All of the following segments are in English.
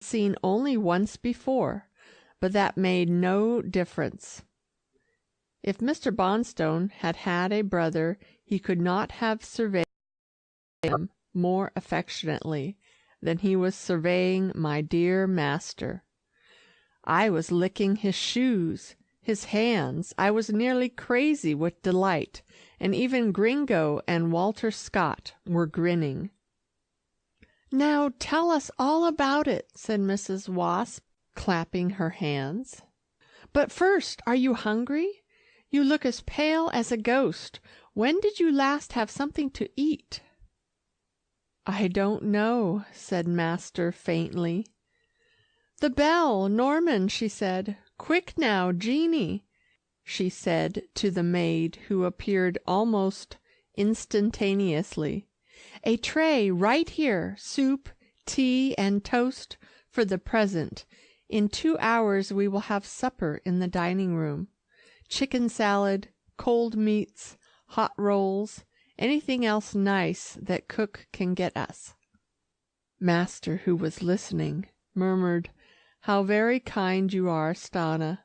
seen only once before, but that made no difference. If Mr. Bonstone had had a brother, he could not have surveyed him more affectionately than he was surveying my dear master. I was licking his shoes, his hands. I was nearly crazy with delight, and even Gringo and Walter Scott were grinning. "Now tell us all about it," said Mrs. Wasp, clapping her hands. "But first, are you hungry? You look as pale as a ghost. When did you last have something to eat?" "I don't know," said master faintly. "The bell, Norman," she said. "Quick now, Jeannie," she said to the maid, who appeared almost instantaneously. "A tray right here, soup, tea, and toast for the present. In 2 hours we will have supper in the dining room. Chicken salad, cold meats, hot rolls, anything else nice that cook can get us." Master, who was listening, murmured, "How very kind you are, Stanna."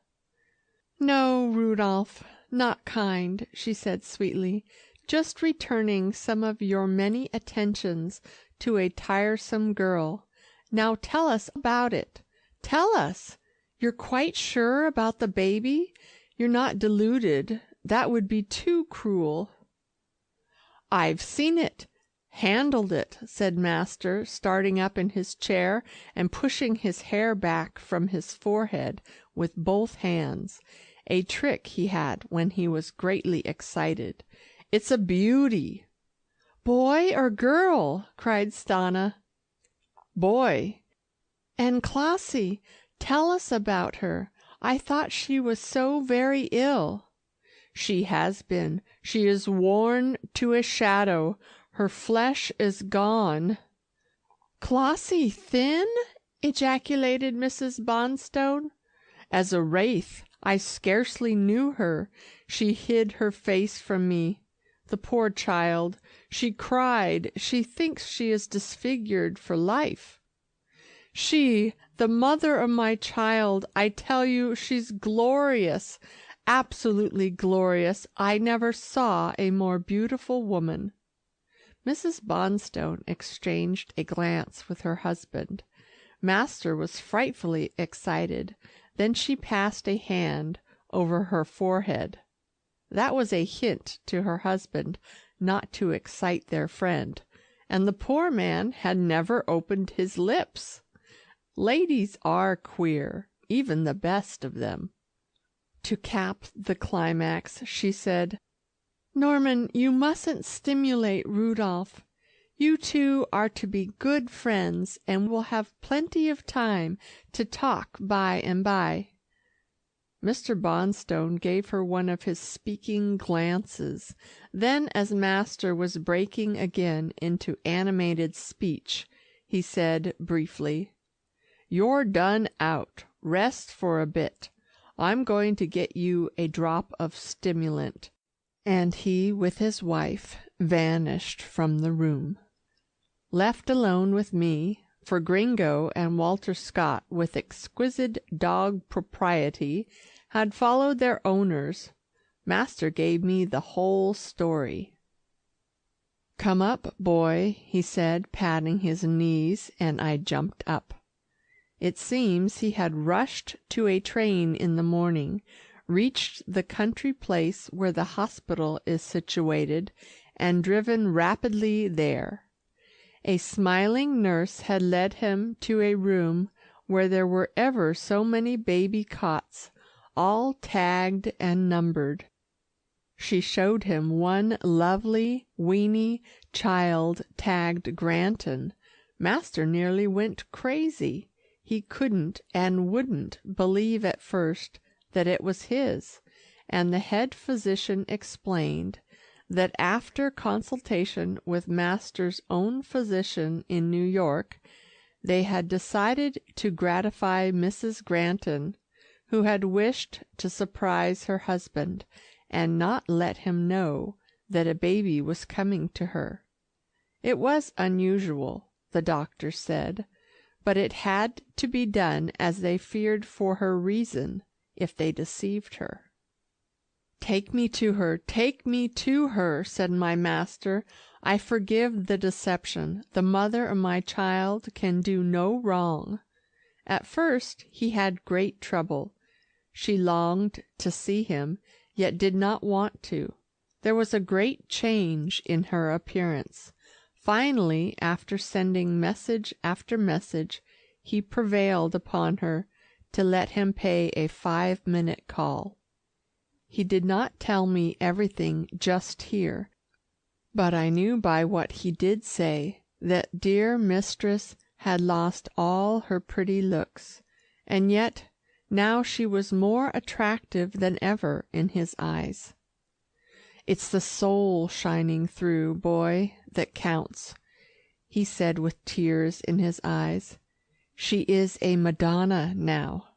"No, Rudolph, not kind," she said sweetly. "Just returning some of your many attentions to a tiresome girl. Now tell us about it. Tell us! You're quite sure about the baby? You're not deluded. That would be too cruel." "I've seen it, handled it," said master, starting up in his chair and pushing his hair back from his forehead with both hands, a trick he had when he was greatly excited. "It's a beauty." "Boy or girl?" cried Stanna. "Boy." "And Clossie, tell us about her. I thought she was so very ill." "She has been. She is worn to a shadow. Her flesh is gone." "Clossie thin?" ejaculated Mrs. Bonstone. "As a wraith. I scarcely knew her. She hid her face from me. The poor child. She cried. She thinks she is disfigured for life." "She, the mother of my child. I tell you she's glorious. Absolutely glorious. I never saw a more beautiful woman." Mrs. Bonstone exchanged a glance with her husband. Master was frightfully excited. Then she passed a hand over her forehead. That was a hint to her husband not to excite their friend, and the poor man had never opened his lips. Ladies are queer, even the best of them. To cap the climax, she said, "Norman, you mustn't stimulate Rudolph. You two are to be good friends, and we'll have plenty of time to talk by and by." Mr. Bonstone gave her one of his speaking glances. Then, as master was breaking again into animated speech, he said briefly, "You're done out. Rest for a bit. I'm going to get you a drop of stimulant." And he, with his wife, vanished from the room. Left alone with me, for Gringo and Walter Scott, with exquisite dog propriety, had followed their owners, master gave me the whole story. "Come up, boy," he said, patting his knees, and I jumped up. It seems he had rushed to a train in the morning, reached the country place where the hospital is situated, and driven rapidly there. A smiling nurse had led him to a room where there were ever so many baby cots, all tagged and numbered. She showed him one lovely, weeny child tagged Granton. Master nearly went crazy. He couldn't and wouldn't believe at first that it was his, and the head physician explained that after consultation with master's own physician in New York, they had decided to gratify Mrs. Granton, who had wished to surprise her husband, and not let him know that a baby was coming to her. It was unusual, the doctor said, but it had to be done as they feared for her reason if they deceived her. "Take me to her, take me to her," said my master. "I forgive the deception. The mother of my child can do no wrong." At first he had great trouble. She longed to see him, yet did not want to. There was a great change in her appearance. Finally, after sending message after message, he prevailed upon her to let him pay a 5-minute call. He did not tell me everything just here, but I knew by what he did say that dear mistress had lost all her pretty looks, and yet now she was more attractive than ever in his eyes. "It's the soul shining through, boy, that counts," he said with tears in his eyes. "She is a Madonna now."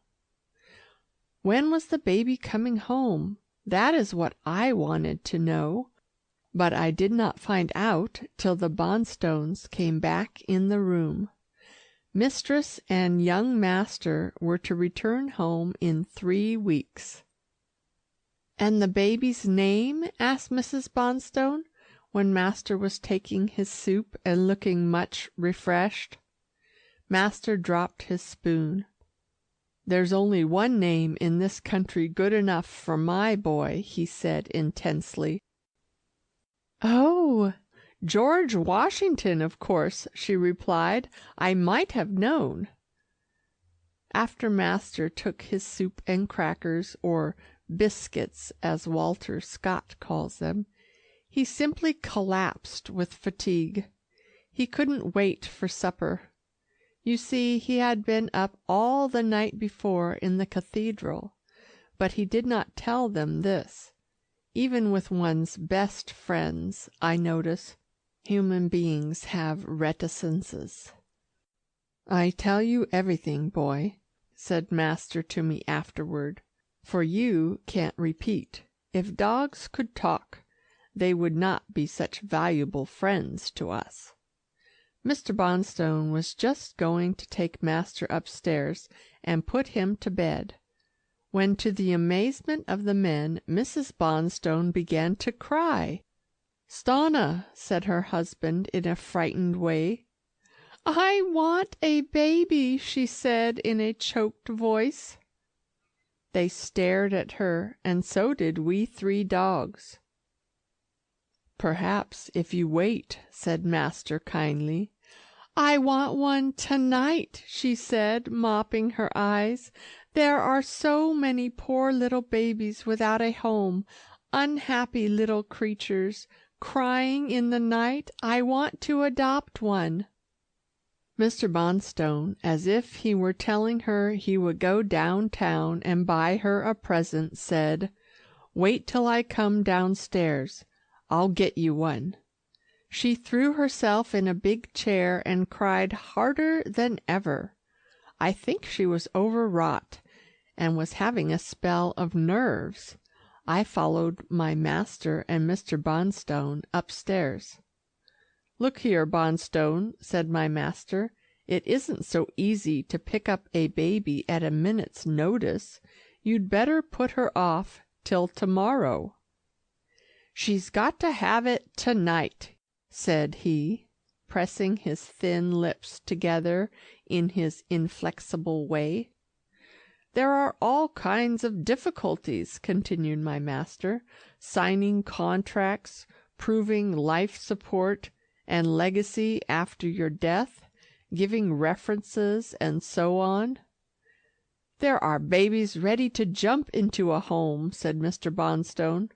When was the baby coming home? That is what I wanted to know, but I did not find out till the Bonstones came back in the room. Mistress and young master were to return home in 3 weeks. "And the baby's name?" asked Mrs. Bonstone, when master was taking his soup and looking much refreshed. Master dropped his spoon. "There's only one name in this country good enough for my boy," he said intensely. "Oh, George Washington, of course," she replied. "I might have known." After master took his soup and crackers, or biscuits as Walter Scott calls them, he simply collapsed with fatigue. He couldn't wait for supper. You see, he had been up all the night before in the cathedral, but he did not tell them this. Even with one's best friends, I notice, human beings have reticences. "I tell you everything, boy," said master to me afterward, "for you can't repeat. If dogs could talk, they would not be such valuable friends to us." Mr. Bonstone was just going to take master upstairs and put him to bed, when to the amazement of the men, Mrs. Bonstone began to cry. "Stanna," said her husband in a frightened way. "I want a baby," she said in a choked voice. They stared at her, and so did we 3 dogs. "Perhaps if you wait," said master kindly. "I want one tonight," she said, mopping her eyes. "There are so many poor little babies without a home, unhappy little creatures, crying in the night. I want to adopt one." Mr. Bonstone, as if he were telling her he would go downtown and buy her a present, said, "Wait till I come downstairs. I'll get you one." She threw herself in a big chair and cried harder than ever. I think she was overwrought, and was having a spell of nerves. I followed my master and Mr. Bonstone upstairs. "Look here, Bonstone," said my master, "it isn't so easy to pick up a baby at a minute's notice. You'd better put her off till tomorrow." "She's got to have it tonight," said he, pressing his thin lips together in his inflexible way. "There are all kinds of difficulties," continued my master, "signing contracts, proving life support and legacy after your death, giving references, and so on." "There are babies ready to jump into a home," said Mr. Bonstone.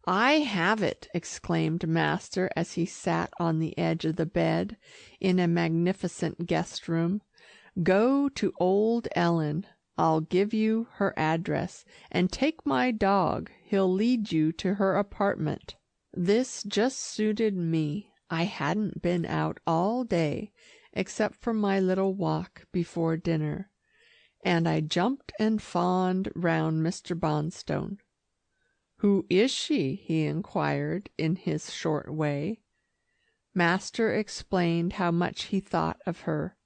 "I have it," exclaimed master as he sat on the edge of the bed in a magnificent guest room. "Go to old Ellen. I'll give you her address, and take my dog. He'll lead you to her apartment." This just suited me. I hadn't been out all day, except for my little walk before dinner, and I jumped and fawned round Mr. Bonstone. "Who is she?" he inquired in his short way. Master explained how much he thought of her,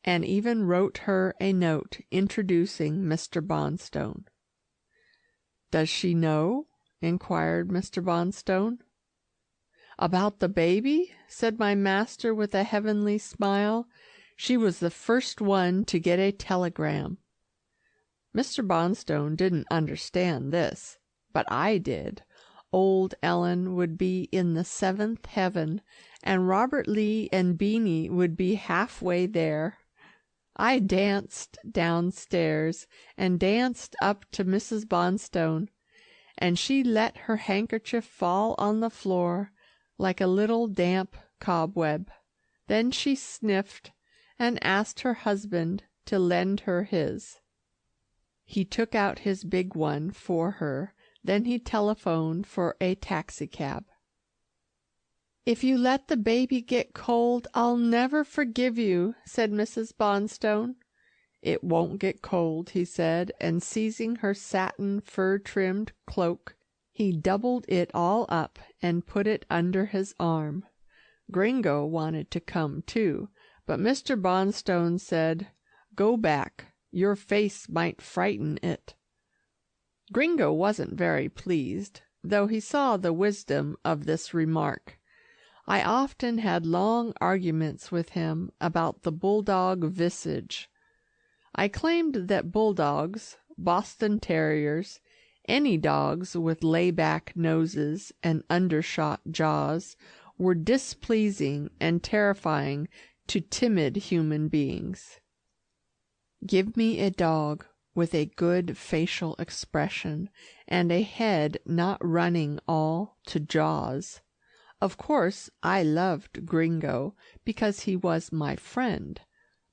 and even wrote her a note introducing Mr. Bonstone. "Does she know?" inquired Mr. Bonstone. "About the baby?" said my master with a heavenly smile. "She was the first one to get a telegram." Mr. Bonstone didn't understand this, but I did. Old Ellen would be in the seventh heaven, and Robert Lee and Beanie would be halfway there. I danced downstairs, and danced up to Mrs. Bonstone, and she let her handkerchief fall on the floor like a little damp cobweb. Then she sniffed, and asked her husband to lend her his. He took out his big one for her. Then he telephoned for a taxicab. "If you let the baby get cold, I'll never forgive you," said Mrs. Bonstone. "It won't get cold," he said, and seizing her satin fur-trimmed cloak, he doubled it all up and put it under his arm. Gringo wanted to come too, but Mr. Bonstone said, "Go back. Your face might frighten it." Gringo wasn't very pleased, though he saw the wisdom of this remark. I often had long arguments with him about the bulldog visage. I claimed that bulldogs, Boston terriers, any dogs with lay-back noses and undershot jaws, were displeasing and terrifying to timid human beings. Give me a dog with a good facial expression, and a head not running all to jaws. Of course, I loved Gringo because he was my friend,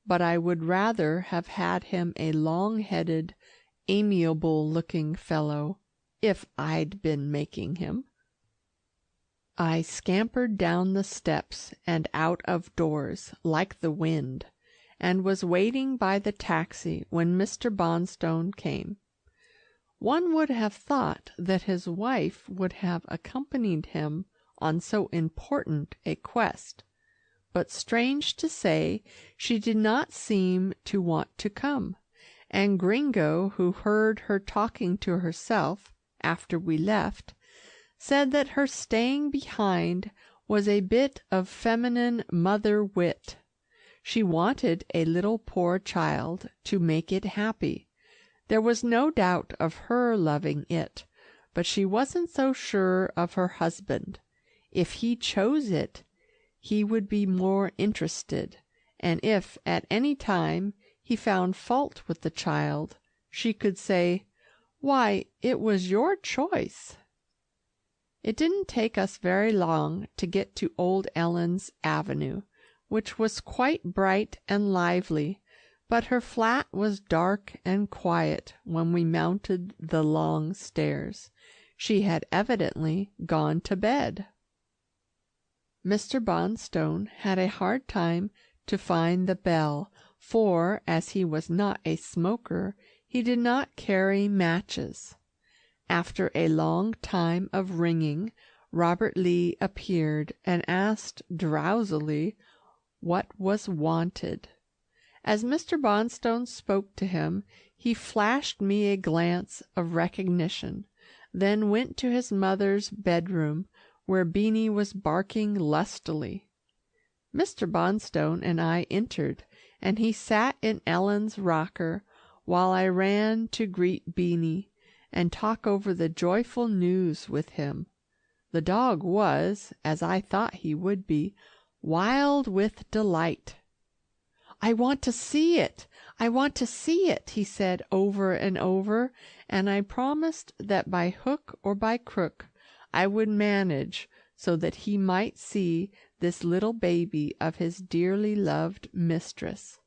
but I would rather have had him a long-headed, amiable-looking fellow, if I'd been making him. I scampered down the steps and out of doors like the wind, and was waiting by the taxi when Mr. Bonstone came. One would have thought that his wife would have accompanied him on so important a quest, but strange to say, she did not seem to want to come, and Gringo, who heard her talking to herself after we left, said that her staying behind was a bit of feminine mother wit. She wanted a little poor child to make it happy. There was no doubt of her loving it, but she wasn't so sure of her husband. If he chose it, he would be more interested, and if at any time he found fault with the child, she could say, "Why, it was your choice." It didn't take us very long to get to old Ellen's avenue, which was quite bright and lively, but her flat was dark and quiet when we mounted the long stairs. She had evidently gone to bed. Mr. Bonstone had a hard time to find the bell, for, as he was not a smoker, he did not carry matches. After a long time of ringing, Robert Lee appeared and asked drowsily what was wanted. As Mr. Bonstone spoke to him, he flashed me a glance of recognition, then went to his mother's bedroom, where Beanie was barking lustily. Mr. Bonstone and I entered, and he sat in Ellen's rocker while I ran to greet Beanie and talk over the joyful news with him. The dog was, as I thought he would be, wild with delight. "I want to see it! I want to see it!" he said over and over, and I promised that by hook or by crook I would manage so that he might see this little baby of his dearly loved mistress.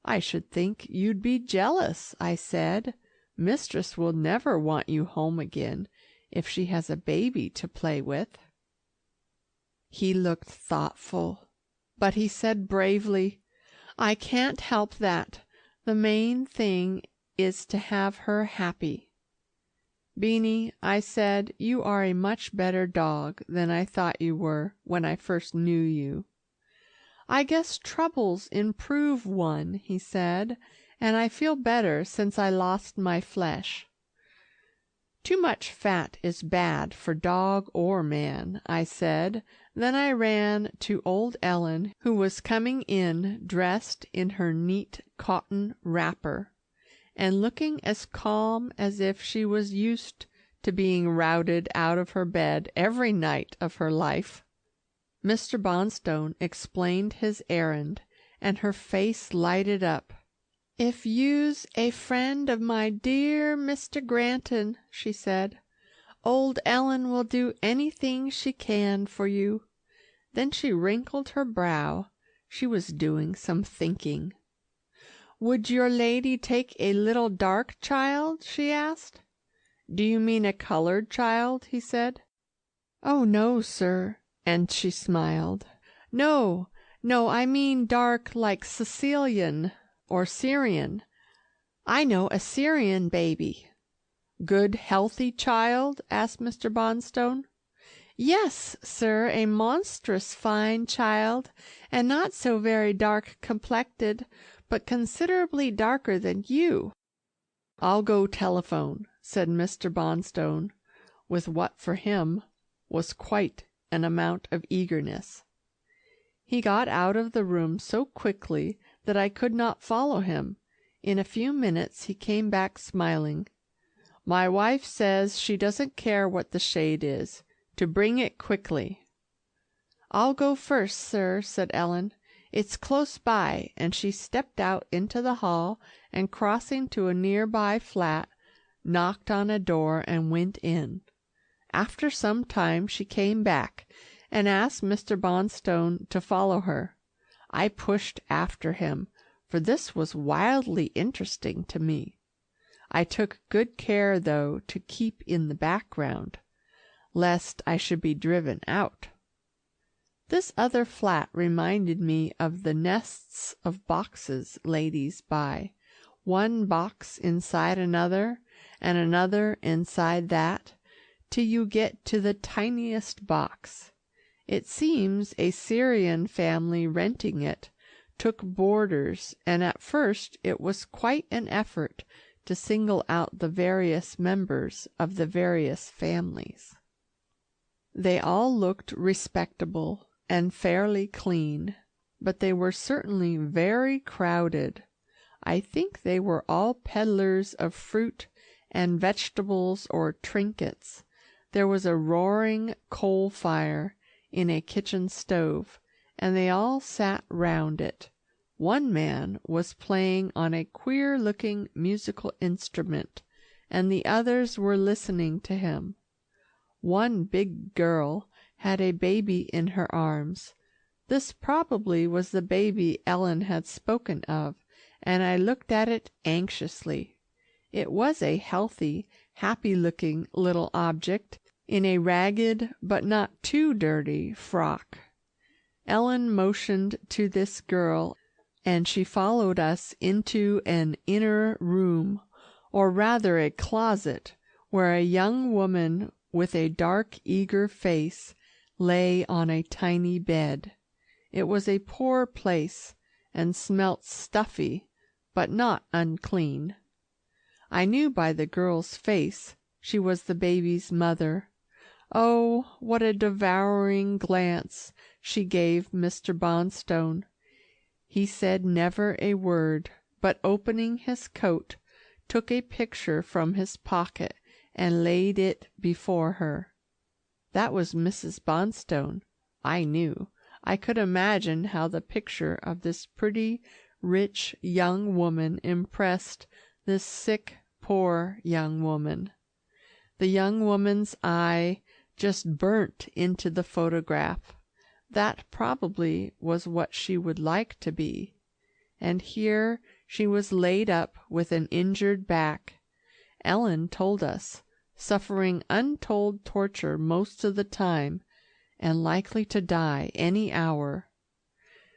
"I should think you'd be jealous," I said. "Mistress will never want you home again if she has a baby to play with." He looked thoughtful, but he said bravely, "I can't help that. The main thing is to have her happy." "Beanie," I said, "you are a much better dog than I thought you were when I first knew you." "I guess troubles improve one," he said, "and I feel better since I lost my flesh." "Too much fat is bad for dog or man," I said. Then I ran to old Ellen, who was coming in dressed in her neat cotton wrapper, and looking as calm as if she was used to being routed out of her bed every night of her life. Mr. Bonstone explained his errand, and her face lighted up. "If you's a friend of my dear Mr. Granton," she said, "old Ellen will do anything she can for you." Then she wrinkled her brow. She was doing some thinking. "Would your lady take a little dark child?" she asked. "Do you mean a colored child?" he said. "Oh, no, sir," and she smiled. No, I mean dark like Sicilian or Syrian. I know a Syrian baby." "Good, healthy child?" asked Mr. Bonstone. "Yes, sir, a monstrous fine child, and not so very dark complected, but considerably darker than you." "I'll go telephone," said Mr. Bonstone, with what for him was quite an amount of eagerness. He got out of the room so quickly that I could not follow him. In a few minutes he came back smiling. "My wife says she doesn't care what the shade is, to bring it quickly." "I'll go first, sir," said Ellen. "It's close by," and she stepped out into the hall, and crossing to a nearby flat, knocked on a door and went in. After some time she came back, and asked Mr. Bonstone to follow her. I pushed after him, for this was wildly interesting to me. I took good care, though, to keep in the background, lest I should be driven out. This other flat reminded me of the nests of boxes ladies buy, one box inside another, and another inside that, till you get to the tiniest box. It seems a Syrian family renting it took boarders, and at first it was quite an effort to single out the various members of the various families. They all looked respectable and fairly clean, but they were certainly very crowded. I think they were all peddlers of fruit and vegetables or trinkets. There was a roaring coal fire in a kitchen stove, and they all sat round it. One man was playing on a queer-looking musical instrument, and the others were listening to him. One big girl had a baby in her arms. This probably was the baby Ellen had spoken of, and I looked at it anxiously. It was a healthy, happy-looking little object in a ragged but not too dirty frock. Ellen motioned to this girl, and she followed us into an inner room, or rather a closet, where a young woman with a dark, eager face lay on a tiny bed. It was a poor place, and smelt stuffy, but not unclean. I knew by the girl's face she was the baby's mother. Oh, what a devouring glance she gave Mr. Bonstone! He said never a word, but opening his coat, took a picture from his pocket and laid it before her. That was Mrs. Bonstone, I knew. I could imagine how the picture of this pretty, rich young woman impressed this sick, poor young woman. The young woman's eye just burnt into the photograph. That probably was what she would like to be. And here she was laid up with an injured back, Ellen told us, suffering untold torture most of the time, and likely to die any hour.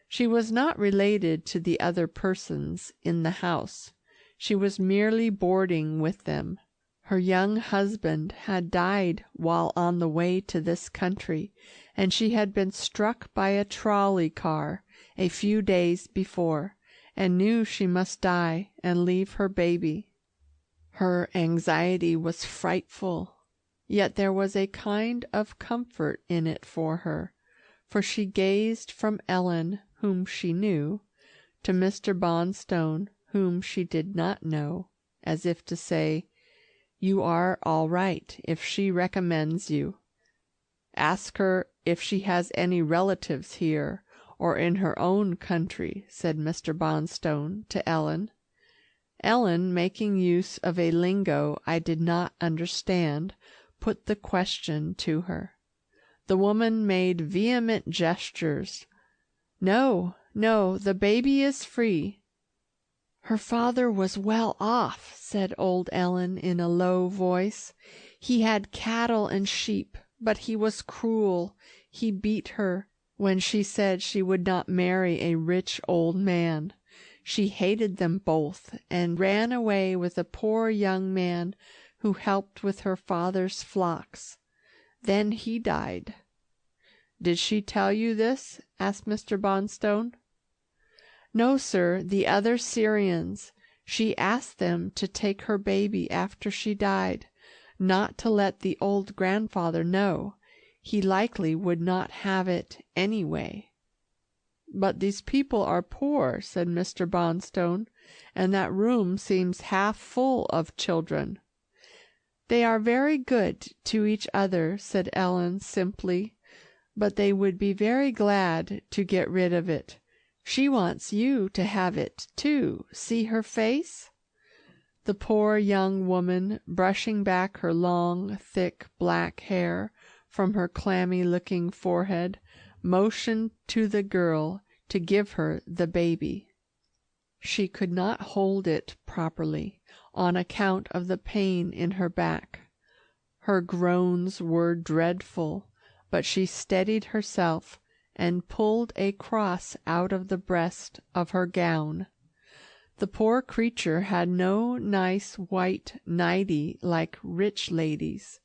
She was not related to the other persons in the house. She was merely boarding with them. Her young husband had died while on the way to this country, and she had been struck by a trolley car a few days before, and knew she must die and leave her baby. Her anxiety was frightful, yet there was a kind of comfort in it for her, for she gazed from Ellen, whom she knew, to Mr. Bonstone, whom she did not know, as if to say, "You are all right if she recommends you. Ask her if she has any relatives here, or in her own country," said Mr. Bonstone to Ellen. Ellen, making use of a lingo I did not understand, put the question to her. The woman made vehement gestures. "No, no, the baby is free." "Her father was well off," said old Ellen in a low voice. "He had cattle and sheep, but he was cruel. He beat her when she said she would not marry a rich old man. She hated them both, and ran away with a poor young man who helped with her father's flocks. Then he died." "Did she tell you this?" asked Mr. Bonstone. "No, sir, the other Syrians. She asked them to take her baby after she died, not to let the old grandfather know. He likely would not have it anyway." "But these people are poor," said Mr. Bonstone, "and that room seems half full of children." "They are very good to each other," said Ellen simply, "but they would be very glad to get rid of it. She wants you to have it, too. See her face?" The poor young woman, brushing back her long, thick black hair from her clammy-looking forehead, motioned to the girl to give her the baby. She could not hold it properly, on account of the pain in her back. Her groans were dreadful, but she steadied herself and pulled a cross out of the breast of her gown. The poor creature had no nice white nightie like rich ladies.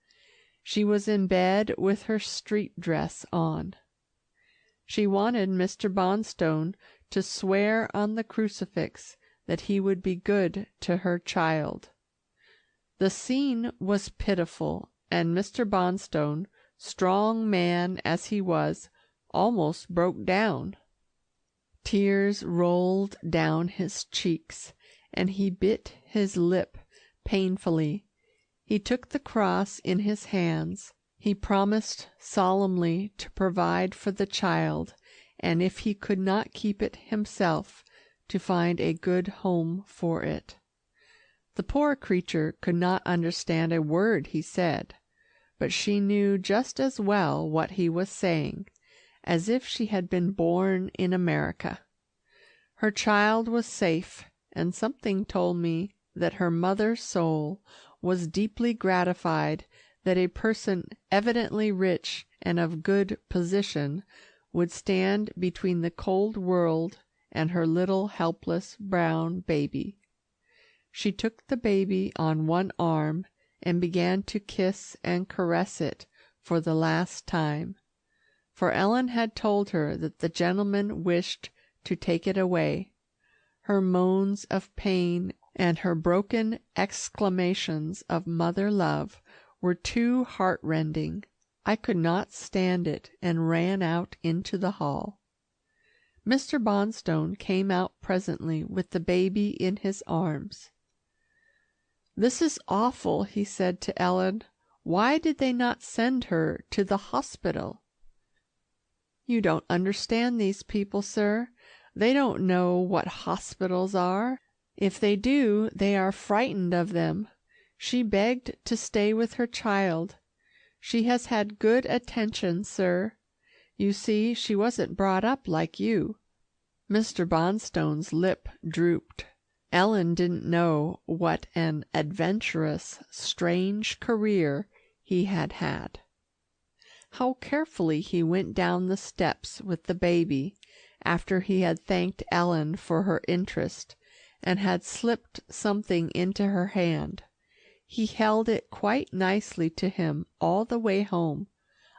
She was in bed with her street dress on. She wanted Mr. Bonstone to swear on the crucifix that he would be good to her child. The scene was pitiful, and Mr. Bonstone, strong man as he was, almost broke down. Tears rolled down his cheeks, and he bit his lip painfully. He took the cross in his hands. He promised solemnly to provide for the child, and if he could not keep it himself, to find a good home for it. The poor creature could not understand a word he said, but she knew just as well what he was saying, as if she had been born in America. Her child was safe, and something told me that her mother's soul was deeply gratified that a person evidently rich and of good position would stand between the cold world and her little helpless brown baby. She took the baby on one arm and began to kiss and caress it for the last time, for Ellen had told her that the gentleman wished to take it away. Her moans of pain and her broken exclamations of mother love were too heartrending. I could not stand it, and ran out into the hall. Mr. Bonstone came out presently with the baby in his arms. "This is awful," he said to Ellen. "Why did they not send her to the hospital?" "You don't understand these people, sir. They don't know what hospitals are. If they do, they are frightened of them. She begged to stay with her child. She has had good attention, sir. You see, she wasn't brought up like you." Mr. Bonstone's lip drooped. Ellen didn't know what an adventurous, strange career he had had. How carefully he went down the steps with the baby, after he had thanked Ellen for her interest, and had slipped something into her hand. He held it quite nicely to him all the way home.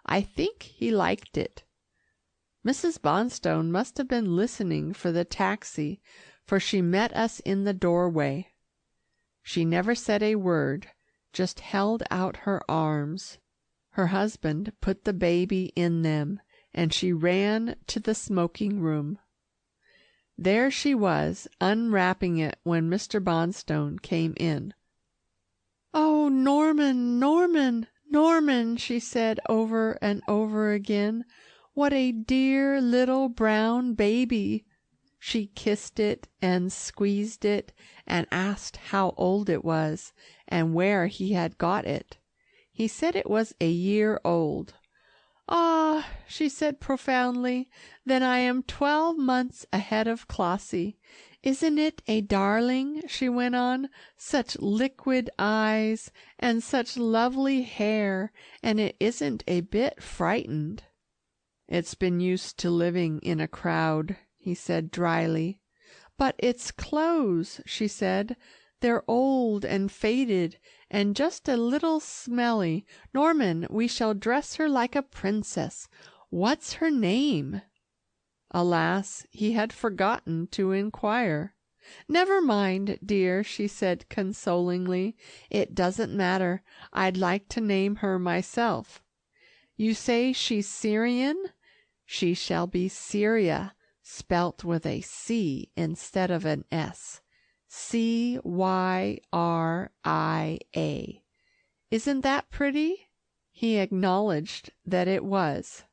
I think he liked it. Mrs. Bonstone must have been listening for the taxi, for she met us in the doorway. She never said a word, just held out her arms. Her husband put the baby in them, and she ran to the smoking room. There she was, unwrapping it when Mr. Bonstone came in. "Oh, Norman, Norman, Norman," she said over and over again. "What a dear little brown baby." She kissed it and squeezed it, and asked how old it was, and where he had got it. He said it was a year old. "Ah," she said profoundly, "then I am 12 months ahead of Clossie. Isn't it a darling?" she went on. "Such liquid eyes, and such lovely hair, and it isn't a bit frightened." "It's been used to living in a crowd," he said dryly. "But its clothes," she said. "They're old and faded, and just a little smelly. Norman, we shall dress her like a princess. What's her name?" Alas, he had forgotten to inquire. "Never mind, dear," she said consolingly. "It doesn't matter. I'd like to name her myself." "You say she's Syrian? She shall be Cyria, spelt with a C instead of an S. Cyria. Isn't that pretty?" He acknowledged that it was.